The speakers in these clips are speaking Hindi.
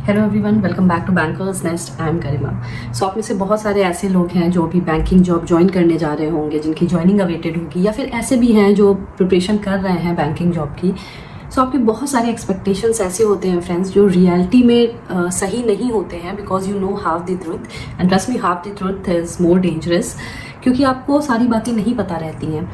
Hello everyone, welcome back to Bankers Nest. I am Garima. So आप में से बहुत सारे ऐसे लोग हैं जो अभी बैंकिंग जॉब ज्वाइन करने जा रहे होंगे, जिनकी ज्वाइनिंग अवेटेड होगी, या फिर ऐसे भी हैं जो प्रिपरेशन कर रहे हैं बैंकिंग जॉब की। सो आपके बहुत सारे एक्सपेक्टेशंस ऐसे होते हैं फ्रेंड्स जो रियलिटी में सही नहीं होते हैं, because you know half the truth and trust me, half the truth is more dangerous, क्योंकि आपको सारी बातें नहीं पता रहती हैं।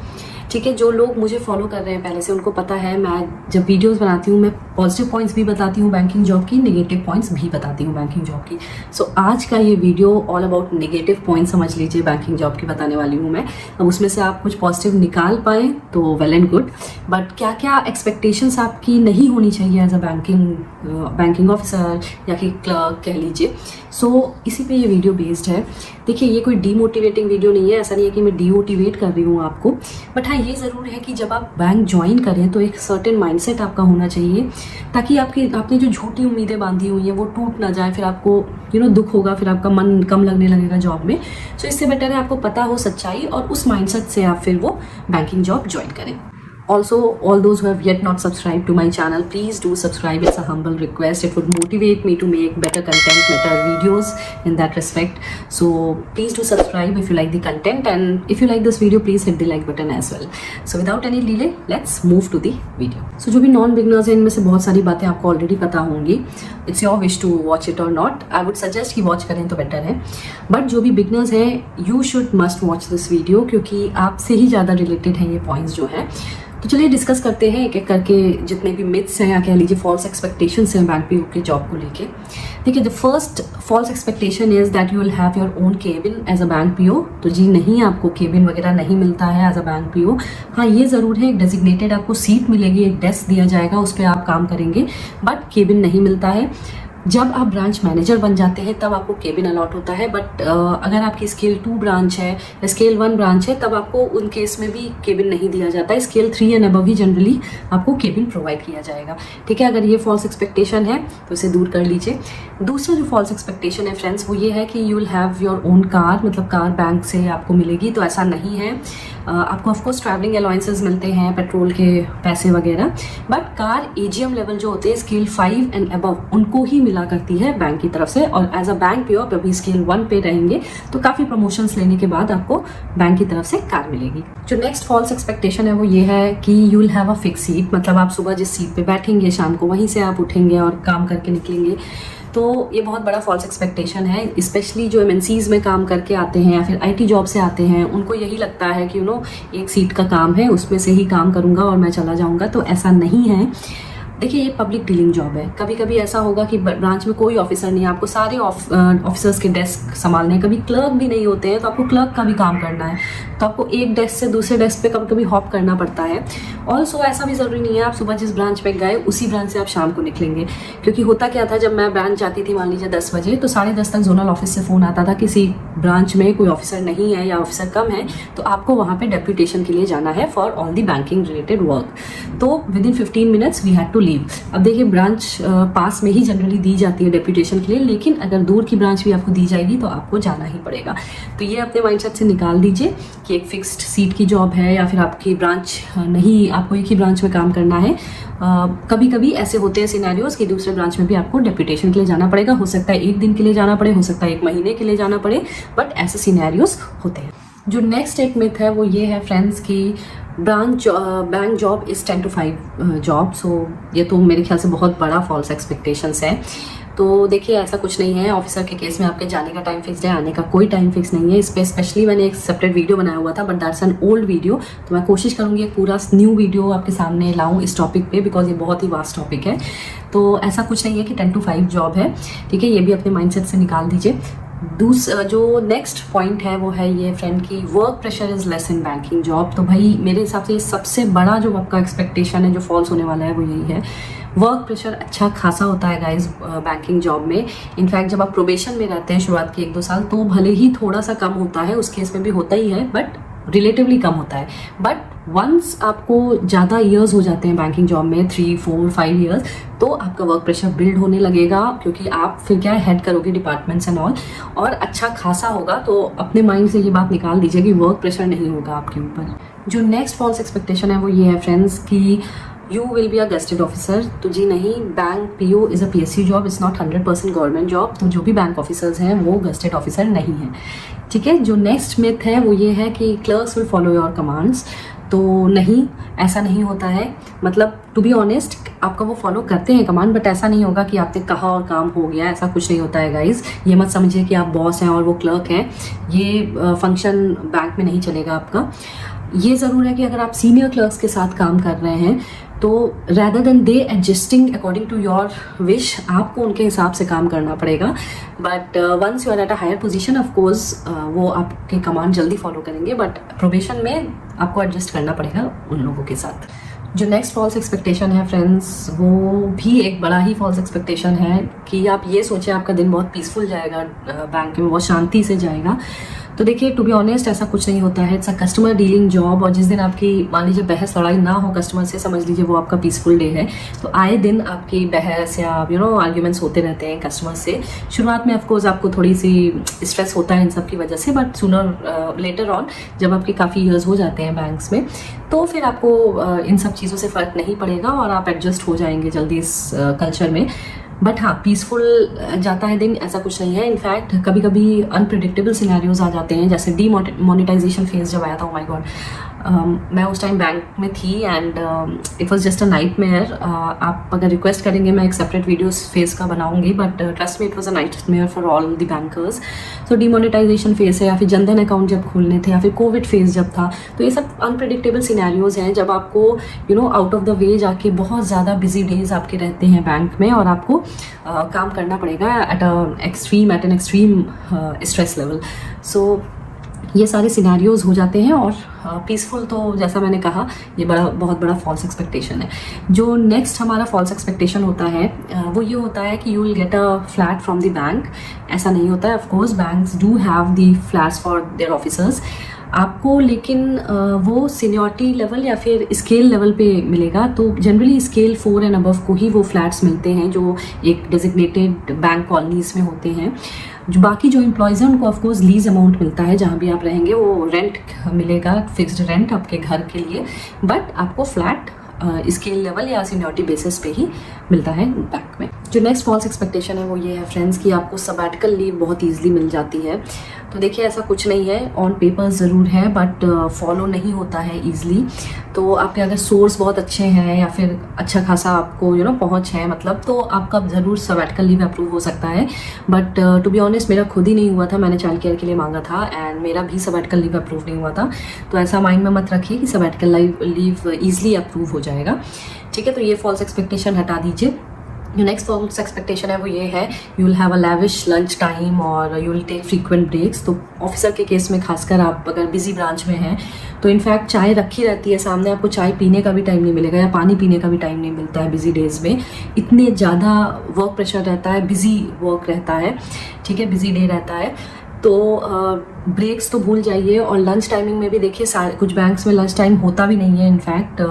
ठीक है, जो लोग मुझे फॉलो कर रहे हैं पहले से उनको पता है, मैं जब वीडियोस बनाती हूँ मैं पॉजिटिव पॉइंट्स भी बताती हूँ बैंकिंग जॉब की, नेगेटिव पॉइंट्स भी बताती हूँ बैंकिंग जॉब की। सो आज का ये video all about negative points समझ लीजिए बैंकिंग जॉब की बताने वाली हूँ मैं। अब उसमें से आप कुछ पॉजिटिव निकाल पाएँ तो वेल एंड गुड, बट क्या क्या एक्सपेक्टेशंस आपकी नहीं होनी चाहिए एज अ बैंकिंग ऑफिसर या कि क्लर्क कह लीजिए। सो इसी पे ये वीडियो बेस्ड है। देखिए, ये कोई डीमोटिवेटिंग वीडियो नहीं है, ऐसा नहीं है कि मैं डीमोटिवेट कर रही हूँ आपको, बट हाँ ये ज़रूर है कि जब आप बैंक ज्वाइन करें तो एक सर्टेन माइंडसेट आपका होना चाहिए, ताकि आपने जो झूठी उम्मीदें बांधी हुई हैं वो टूट ना जाए, फिर आपको दुख होगा, फिर आपका मन कम लगने लगेगा जॉब में। सो इससे बेटर है आपको पता हो सच्चाई और उस माइंडसेट से आप फिर वो बैंकिंग जॉब ज्वाइन करें। Also, all those who have yet not subscribed to my channel, please do subscribe. It's a humble request. It would motivate me to make better content, better videos in that respect. So please do subscribe if you like the content, and if you like this video, please hit the like button as well. So without any delay, let's move to the video. So जो भी non beginners हैं, इनमें से बहुत सारी बातें आपको already पता होंगी. It's your wish to watch it or not. I would suggest कि watch करें तो better है. But जो भी beginners हैं, you should must watch this video, क्योंकि आपसे ही ज़्यादा related हैं ये points जो हैं। तो चलिए डिस्कस करते हैं एक एक करके जितने भी मिथ्स हैं या कह लीजिए फॉल्स एक्सपेक्टेशंस हैं बैंक पीओ के जॉब को लेके। देखिए, the first false expectation is that you will have your own cabin as a bank PO. तो जी नहीं, आपको केबिन वगैरह नहीं मिलता है एज अ बैंक पीओ। हाँ ये ज़रूर है, एक डेजिग्नेटेड आपको सीट मिलेगी, एक डेस्क दिया जाएगा, उस पर आप काम करेंगे, बट केबिन नहीं मिलता है। जब आप ब्रांच मैनेजर बन जाते हैं तब आपको केबिन अलॉट होता है, बट अगर आपकी स्केल 2 ब्रांच है या स्केल 1 ब्रांच है तब आपको उन केस में भी केबिन नहीं दिया जाता है। Scale 3 and above he generally आपको केबिन प्रोवाइड किया जाएगा। ठीक है, अगर ये फॉल्स एक्सपेक्टेशन है तो इसे दूर कर लीजिए। दूसरा जो फॉल्स एक्सपेक्टेशन है फ्रेंड्स वो ये है कि you will have your own car, मतलब कार बैंक से आपको मिलेगी, तो ऐसा नहीं है। आपको ऑफकोर्स ट्रैवलिंग अलाउंसेस मिलते हैं, पेट्रोल के पैसे वगैरह, बट कार एजीएम लेवल जो होते हैं स्केल 5 एंड अबव उनको ही मिला करती है बैंक की तरफ से। और एज अ बैंक पीओ आप अभी स्केल 1 पे रहेंगे तो काफ़ी प्रमोशंस लेने के बाद आपको बैंक की तरफ से कार मिलेगी। जो नेक्स्ट फॉल्स एक्सपेक्टेशन है वो ये है कि you will have a fix seat, मतलब आप सुबह जिस सीट पे बैठेंगे शाम को वहीं से आप उठेंगे और काम करके निकलेंगे। तो ये बहुत बड़ा फॉल्स एक्सपेक्टेशन है, स्पेशली जो एमएनसीज में काम करके आते हैं या फिर आईटी जॉब से आते हैं, उनको यही लगता है कि एक सीट का काम है, उसमें से ही काम करूँगा और मैं चला जाऊँगा। तो ऐसा नहीं है। देखिए, ये पब्लिक डीलिंग जॉब है। कभी कभी ऐसा होगा कि ब्रांच में कोई ऑफिसर नहीं है, आपको सारे ऑफिसर्स के डेस्क संभालने हैं, कभी क्लर्क भी नहीं होते हैं तो आपको क्लर्क का भी काम करना है, तो आपको एक डेस्क से दूसरे डेस्क पे कभी कभी हॉप करना पड़ता है। ऑल्सो ऐसा भी ज़रूरी नहीं है आप सुबह जिस ब्रांच पे गए उसी ब्रांच से आप शाम को निकलेंगे, क्योंकि होता क्या था, जब मैं ब्रांच जाती थी मान लीजिए 10 बजे, तो 10:30 तक जोनल ऑफिस से फ़ोन आता था किसी ब्रांच में कोई ऑफिसर नहीं है या ऑफिसर कम है, तो आपको वहाँ पे डेप्यूटेशन के लिए जाना है for all the banking related work. तो within 15 minutes we had to leave. अब देखिए, ब्रांच पास में ही जनरली दी जाती है डेप्यूटेशन के लिए, लेकिन अगर दूर की ब्रांच भी आपको दी जाएगी तो आपको जाना ही पड़ेगा। तो ये अपने माइंडसेट से निकाल दीजिए कि एक फिक्स्ड सीट की जॉब है या फिर आपकी ब्रांच नहीं, आपको एक ही ब्रांच में काम करना है। कभी कभी ऐसे होते हैं सिनेरियोज कि दूसरे ब्रांच में भी आपको डेप्यूटेशन के लिए जाना पड़ेगा। हो सकता है 1 दिन के लिए जाना पड़े, हो सकता है 1 महीने के लिए जाना पड़े, बट ऐसे सिनेरियोज होते हैं। जो नेक्स्ट एक मिथ है वो ये है फ्रेंड्स कि bank job is 10 to 5 job. So ये तो मेरे ख्याल से बहुत बड़ा फॉल्स एक्सपेक्टेशंस है। तो देखिए, ऐसा कुछ नहीं है। ऑफिसर के केस में आपके जाने का टाइम फिक्स है, आने का कोई टाइम फिक्स नहीं है। इस पर स्पेशली मैंने एक सेपरेट वीडियो बनाया हुआ था, but that's an old video. तो मैं कोशिश करूँगी एक पूरा न्यू वीडियो आपके सामने लाऊं इस टॉपिक पे, बिकॉज ये बहुत ही वास्ट टॉपिक है। तो ऐसा कुछ नहीं है कि 10 to 5 जॉब है। ठीक है, ये भी अपने माइंडसेट से निकाल दीजिए। दूसरा जो नेक्स्ट पॉइंट है वो है ये फ्रेंड की work pressure is less in banking job. तो भाई मेरे हिसाब से सबसे बड़ा जो आपका एक्सपेक्टेशन है जो फॉल्स होने वाला है वो यही है। वर्क प्रेशर अच्छा खासा होता है गाइज बैंकिंग जॉब में। इनफैक्ट जब आप प्रोबेशन में रहते हैं शुरुआत के 1-2 साल तो भले ही थोड़ा सा कम होता है, उस केस में भी होता ही है, बट रिलेटिवली कम होता है। बट वंस आपको ज़्यादा ईयर्स हो जाते हैं बैंकिंग जॉब में, 3, 4, 5 ईयर्स, तो आपका वर्क प्रेशर बिल्ड होने लगेगा, क्योंकि आप फिर क्या हेड करोगे डिपार्टमेंट्स एंड ऑल, और अच्छा खासा होगा। तो अपने माइंड से ये बात निकाल दीजिए कि वर्क प्रेशर नहीं होगा आपके ऊपर। जो नेक्स्ट फॉल्स एक्सपेक्टेशन है वो ये है फ्रेंड्स कि you will be a gazetted officer. तो जी नहीं, bank PO is a PSU job, it's not 100% government job. तो जो भी बैंक ऑफिसर्स हैं वो गेस्टेड ऑफिसर नहीं हैं, ठीक है। जो नेक्स्ट मिथ है वो ये है कि clerks will follow your commands. तो नहीं, ऐसा नहीं होता है। मतलब टू बी ऑनेस्ट, आपका वो फॉलो करते हैं कमांड, बट ऐसा नहीं होगा कि आपने कहा और काम हो गया, ऐसा कुछ नहीं होता है गाइज। ये मत समझिए कि आप बॉस हैं और वो क्लर्क हैं, ये फंक्शन बैंक में नहीं चलेगा आपका। ये ज़रूर है कि अगर आप सीनियर क्लर्क्स के साथ काम कर रहे हैं तो rather than they adjusting according to your wish, आपको उनके हिसाब से काम करना पड़ेगा। But once you are at a higher position, of course वो आपके कमांड जल्दी फॉलो करेंगे, बट प्रोबेशन में आपको एडजस्ट करना पड़ेगा उन लोगों के साथ। जो नेक्स्ट फॉल्स एक्सपेक्टेशन है फ्रेंड्स, वो भी एक बड़ा ही फॉल्स एक्सपेक्टेशन है कि आप ये सोचें आपका दिन बहुत पीसफुल जाएगा, बैंक में बहुत शांति से जाएगा। तो देखिए, टू बी ऑनेस्ट ऐसा कुछ नहीं होता है। It's a customer dealing job, और जिस दिन आपकी मान लीजिए बहस लड़ाई ना हो कस्टमर से, समझ लीजिए वो आपका पीसफुल डे है। तो आए दिन आपकी बहस या आर्ग्यूमेंट्स होते रहते हैं कस्टमर से। शुरुआत में ऑफकोर्स आपको थोड़ी सी स्ट्रेस होता है इन सब की वजह से, बट सूनर लेटर ऑन जब आपके काफ़ी ईयर्स हो जाते हैं बैंक्स में, तो फिर आपको इन सब चीज़ों से फ़र्क नहीं पड़ेगा और आप एडजस्ट हो जाएंगे जल्दी इस कल्चर में। बट हाँ, पीसफुल जाता है दिन, ऐसा कुछ नहीं है। इनफैक्ट कभी कभी अनप्रिडिक्टेबल सिनेरियोज आ जाते हैं, जैसे डीमोनेटाइजेशन फेज जब आया था, ओ माय गॉड, मैं उस टाइम बैंक में थी and it was just a nightmare. आप अगर रिक्वेस्ट करेंगे मैं एक सेपरेट वीडियो फेज का बनाऊंगी, but trust me, it was a nightmare for all the bankers. तो डीमोनेटाइजेशन फेज है, या फिर जनधन अकाउंट जब खोलने थे, या फिर कोविड फेज जब था, तो ये सब अनप्रिडिक्टेबल सिनेरियोज हैं जब आपको आउट ऑफ द वे जाके बहुत ज़्यादा बिजी डेज आपके रहते हैं बैंक में, और आपको काम करना पड़ेगा at an extreme stress level. So ये सारे सिनेरियोज हो जाते हैं, और पीसफुल तो जैसा मैंने कहा ये बहुत बड़ा फॉल्स एक्सपेक्टेशन है। जो नेक्स्ट हमारा फॉल्स एक्सपेक्टेशन होता है वो ये होता है कि you will get a flat from the bank. ऐसा नहीं होता है। Of course banks do have the flats for their officers आपको, लेकिन वो सीनियरिटी लेवल या फिर स्केल लेवल पे मिलेगा। तो जनरली स्केल 4 एंड अबव को ही वो फ्लैट्स मिलते हैं जो एक डेजिग्नेटेड बैंक कॉलोनीज में होते हैं। जो बाकी जो एम्प्लॉयज़ हैं उनको ऑफकोर्स लीज अमाउंट मिलता है, जहाँ भी आप रहेंगे वो रेंट मिलेगा, फिक्स्ड रेंट आपके घर के लिए, बट आपको फ्लैट स्केल लेवल या सीनियरिटी बेसिस पे ही मिलता है बैंक में। जो नेक्स्ट फॉल्स एक्सपेक्टेशन है वो ये है फ्रेंड्स कि आपको सबैटिकल लीव बहुत ईजिली मिल जाती है। तो देखिए, ऐसा कुछ नहीं है। ऑन पेपर ज़रूर है, बट फॉलो नहीं होता है ईजिली। तो आपके अगर सोर्स बहुत अच्छे हैं या फिर अच्छा खासा आपको पहुंच है, मतलब, तो आपका ज़रूर सबैटिकल लीव अप्रूव हो सकता है। बट टू बी ऑनेस्ट मेरा खुद ही नहीं हुआ था, मैंने चाइल्ड केयर के लिए मांगा था एंड मेरा भी सबैटिकल लीव अप्रूव नहीं हुआ था। तो ऐसा माइंड में मत रखिए कि सबैटिकल लीव ईजिली अप्रूव हो जाएगा, ठीक है। तो ये फॉल्स एक्सपेक्टेशन हटा दीजिए। जो नेक्स्ट फॉल्स एक्सपेक्टेशन है वो ये है, you will have a lavish lunch time और you will take frequent breaks. तो ऑफिसर के केस में खासकर आप अगर बिजी ब्रांच में हैं तो इनफैक्ट चाय रखी रहती है सामने, आपको चाय पीने का भी टाइम नहीं मिलेगा या पानी पीने का भी टाइम नहीं मिलता है बिजी डेज में। इतने ज़्यादा वर्क प्रेशर रहता है, बिजी वर्क रहता है, ठीक है, बिजी डे रहता है। तो ब्रेक्स तो भूल जाइए। और लंच टाइमिंग में भी देखिए, कुछ बैंक्स में लंच टाइम होता भी नहीं है, इनफैक्ट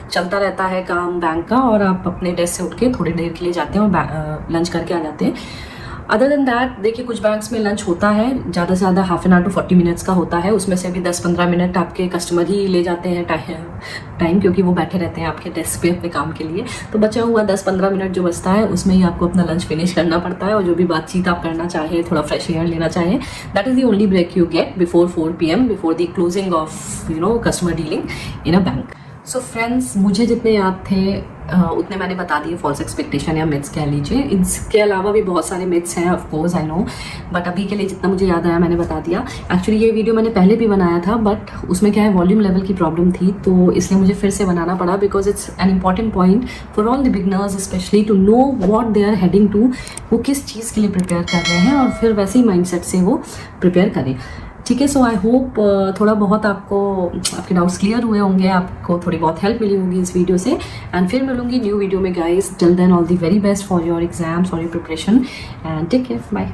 चलता रहता है काम बैंक का, और आप अपने डेस्क से उठ के थोड़ी देर के लिए जाते हैं और लंच करके आ जाते हैं। अदर देन दैट देखिए, कुछ बैंक्स में लंच होता है, ज़्यादा से ज़्यादा half an hour to 40 minutes का होता है। उसमें से भी 10-15 मिनट आपके कस्टमर ही ले जाते हैं टाइम, क्योंकि वो बैठे रहते हैं आपके डेस्क पे अपने काम के लिए। तो बचा हुआ 10-15 मिनट जो बचता है उसमें ही आपको अपना लंच फिनिश करना पड़ता है, और जो भी बातचीत आप करना चाहे, थोड़ा फ्रेश एयर लेना चाहे, that is the only break you get before 4 PM, before the closing of customer dealing in a bank. So friends, मुझे जितने याद थे उतने मैंने बता दिए फॉल्स एक्सपेक्टेशन या मिथ्स कह लीजिए। इसके अलावा भी बहुत सारे मिथ्स हैं, of course I know, but अभी के लिए जितना मुझे याद आया मैंने बता दिया। एक्चुअली ये वीडियो मैंने पहले भी बनाया था, बट उसमें क्या है, वॉल्यूम लेवल की प्रॉब्लम थी, तो इसलिए मुझे फिर से बनाना पड़ा, because it's an important point for all the beginners specially to know what they are heading to, वो किस चीज़ के लिए प्रिपेयर कर रहे हैं, और फिर वैसे ही माइंडसेट से वो प्रिपेयर करें, ठीक है। सो आई होप थोड़ा बहुत आपके डाउट्स क्लियर हुए होंगे, आपको थोड़ी बहुत हेल्प मिली होगी इस वीडियो से। एंड फिर मिलूंगी न्यू वीडियो में guys. Till then all the very best for your exams, for your preparation, and take care, bye.